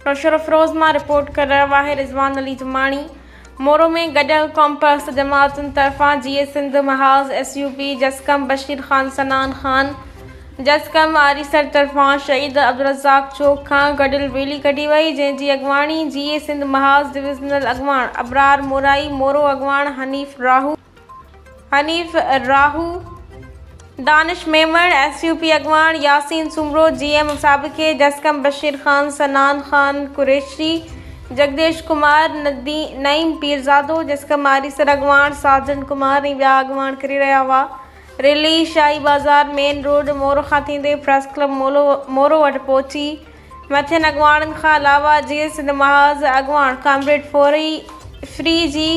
Rocher मां report कर रहा है रिजवान अली जुमानी। मोरो में गडियल कॉम्प्लेक्स जमातुन तरफा जीए सिंध महाज SUP जसकम बशीर खान सनान खान जसकम आरिसर तरफा शहीद अब्दुल रज़ाक चौक खां गडियल रैली कढी वई, जंहिंजी अॻवाणी जीए सिंध महाज डिविज़नल अॻवाण अबरार मोराई, मोरो अॻवाण हनीफ राहू, दानिश मेमण, SUP अॻवाण यासीन सुमरो, GM साबिक़े जसकम बशीर खान सनान खान कुरैशी, जगदेश कुमार नईम पीरज़ादो, जसकम आरिसर अॻवाण साजन कुमार ऐं ॿिया अॻवाण करे रहिया हुआ। रैली शाही बाज़ार मेन रोड मोरो खां थींदे प्रेस क्लब मोरो वटि पहुची। मथियनि अॻवाणनि खां अलावा जीए सिंध महाज अॻवाण कामरेड फ्री जी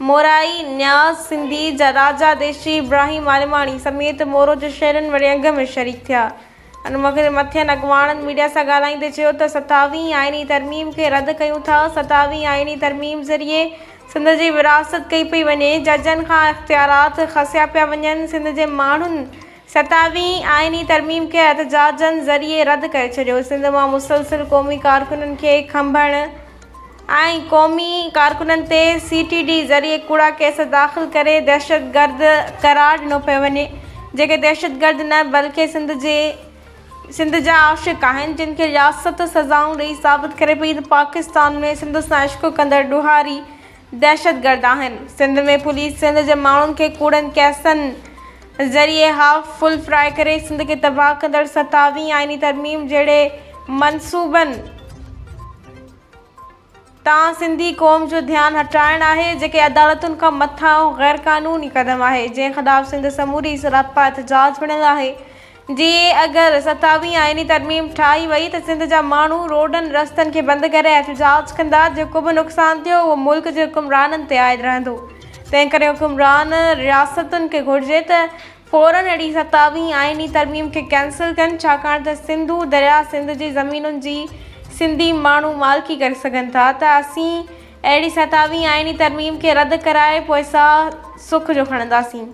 मोराई, न्याज़ सिंधी, राजा देशी, इब्राहिम आलिमाणी समेत मोरो जे शहरनि वॾे अंग में शरीक थिया। मथियनि अॻवाणनि मीडिया सां ॻाल्हाईंदे चयो त 27वीं आइनी तरमीम खे रद्द कयूं था। 27वीं आइनी तरमीम ज़रिए सिंध जी विरासत कई पई वञे, जजनि खां इख्तियारात खसिया पिया वञनि। सिंध जे माण्हुनि 27वीं आइनी तरमीम खे एहतजाजनि ज़रिए रद्द करे छॾियो। सिंध मां मुसलसिल क़ौमी कारकुननि खे खंभण ऐं क़ौमी कारकुननि ते CTD ज़रिए कूड़ा केस दाख़िल करे दहशतगर्द करार ॾिनो पियो वञे, जेके दहशतगर्द न बल्कि सिंध जा आशिक़ आहिनि, जिन खे रियासत सज़ाऊं ॾेई साबित करे पई त पाकिस्तान में सिंध सां इश्क कंदड़ ॾोहारी दहशतगर्द आहिनि। सिंध में पुलिस सिंध जे माण्हुनि खे कूड़नि केसनि ज़रिए हाफ फुल फ्राई करे सिंध खे तबाह कंदड़ 27वीं आइनी तरमीम जहिड़े मनसूबनि तां सिंधी क़ौम जो ध्यानु हटाइणु आहे, जेके अदालतुनि खां मथां गैर क़ानूनी क़दम आहे, जंहिं ख़िलाफ़ सिंध समूरी सरापा एहतजाज बणियल आहे। जीअं अगरि 27वीं आइनी तरमीम ठाही वई त सिंध जा माण्हू रोडनि रस्तनि खे बंदि करे एहतजाज कंदा। जेको बि नुक़सानु थियो उहो मुल्क जे हुकुमराननि ते आइद रहंदो। तंहिं करे हुकुमरान रियासतुनि खे घुरिजे त फ़ौरन अहिड़ी 27वीं आइनी तरमीम खे कैंसिल कनि, छाकाणि त सिंधु दरिया सिंध जी ज़मीनुनि जी सिंधी माण्हू मालिकी करे सघनि था। त असीं अहिड़ी 27वीं आइनी तरमीम खे रद्द कराए पोइ असां सुख जो खणंदासीं।